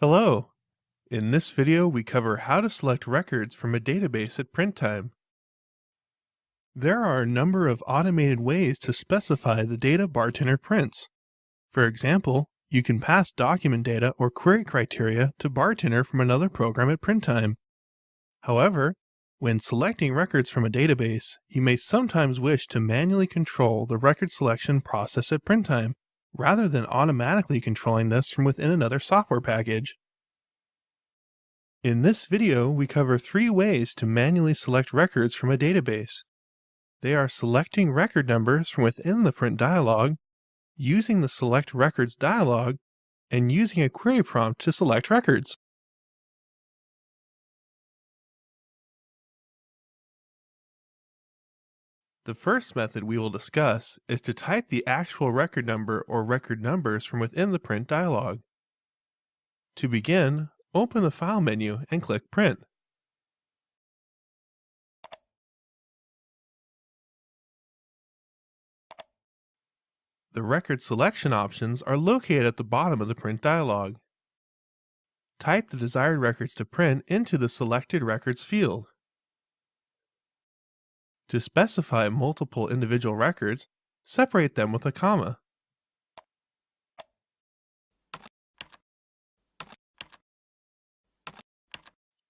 Hello! In this video we cover how to select records from a database at print time. There are a number of automated ways to specify the data Bartender prints. For example, you can pass document data or query criteria to Bartender from another program at print time. However, when selecting records from a database, you may sometimes wish to manually control the record selection process at print time, rather than automatically controlling this from within another software package. In this video, we cover 3 ways to manually select records from a database. They are selecting record numbers from within the print dialog, using the Select Records dialog, and using a query prompt to select records. The first method we will discuss is to type the actual record number or record numbers from within the print dialog. To begin, open the File menu and click Print. The record selection options are located at the bottom of the print dialog. Type the desired records to print into the Selected Records field. To specify multiple individual records, separate them with a comma.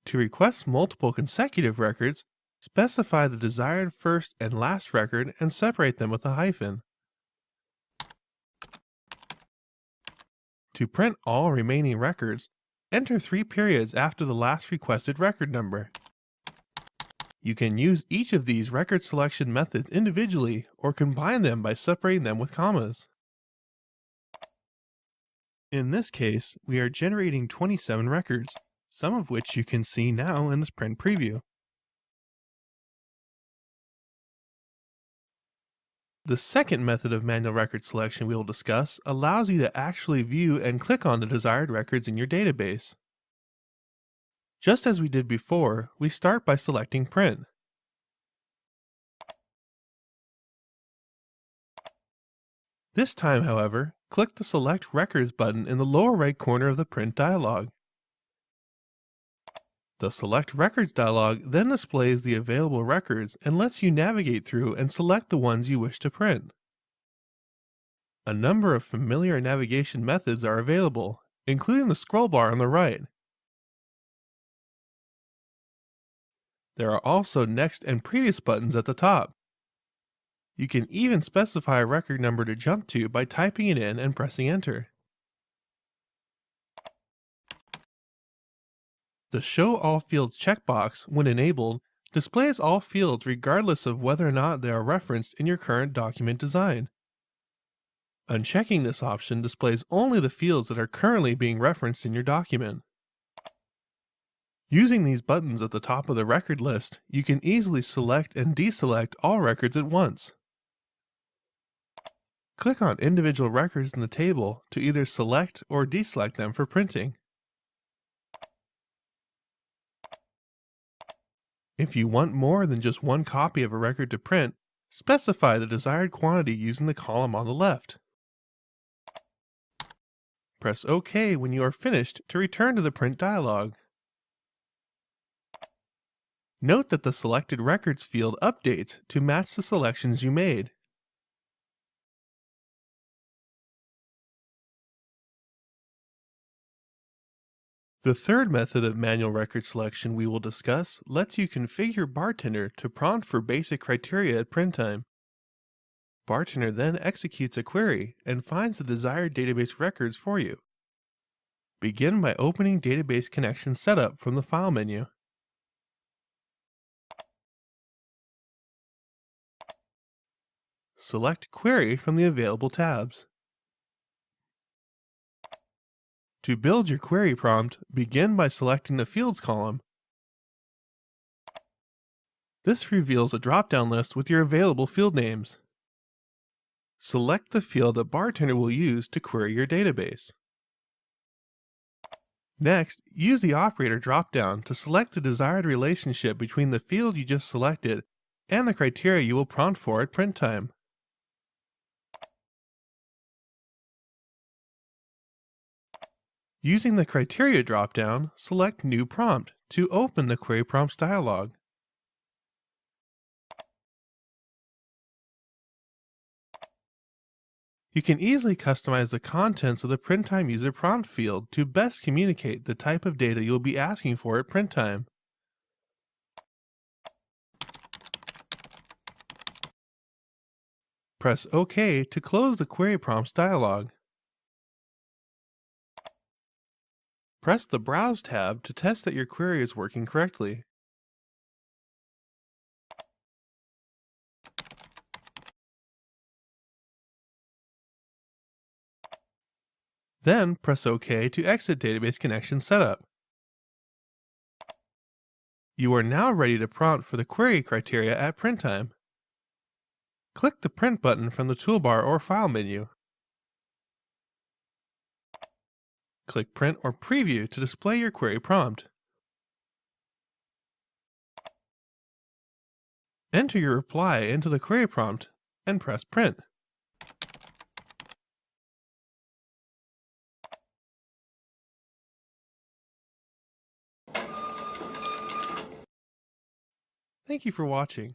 To request multiple consecutive records, specify the desired first and last record and separate them with a hyphen. To print all remaining records, enter 3 periods after the last requested record number. You can use each of these record selection methods individually or combine them by separating them with commas. In this case, we are generating 27 records, some of which you can see now in this print preview. The second method of manual record selection we will discuss allows you to actually view and click on the desired records in your database. Just as we did before, we start by selecting Print. This time, however, click the Select Records button in the lower right corner of the Print dialog. The Select Records dialog then displays the available records and lets you navigate through and select the ones you wish to print. A number of familiar navigation methods are available, including the scroll bar on the right. There are also Next and Previous buttons at the top. You can even specify a record number to jump to by typing it in and pressing Enter. The Show All Fields checkbox, when enabled, displays all fields regardless of whether or not they are referenced in your current document design. Unchecking this option displays only the fields that are currently being referenced in your document. Using these buttons at the top of the record list, you can easily select and deselect all records at once. Click on individual records in the table to either select or deselect them for printing. If you want more than just one copy of a record to print, specify the desired quantity using the column on the left. Press OK when you are finished to return to the print dialog. Note that the Selected Records field updates to match the selections you made. The third method of manual record selection we will discuss lets you configure Bartender to prompt for basic criteria at print time. Bartender then executes a query and finds the desired database records for you. Begin by opening Database Connection Setup from the File menu. Select Query from the available tabs. To build your query prompt, begin by selecting the Fields column. This reveals a drop-down list with your available field names. Select the field that Bartender will use to query your database. Next, use the Operator drop-down to select the desired relationship between the field you just selected and the criteria you will prompt for at print time. Using the Criteria dropdown, select New Prompt to open the Query Prompts dialog. You can easily customize the contents of the print time user prompt field to best communicate the type of data you'll be asking for at print time. Press OK to close the Query Prompts dialog. Press the Browse tab to test that your query is working correctly. Then press OK to exit Database Connection Setup. You are now ready to prompt for the query criteria at print time. Click the Print button from the toolbar or File menu. Click Print or Preview to display your query prompt. Enter your reply into the query prompt and press Print. Thank you for watching.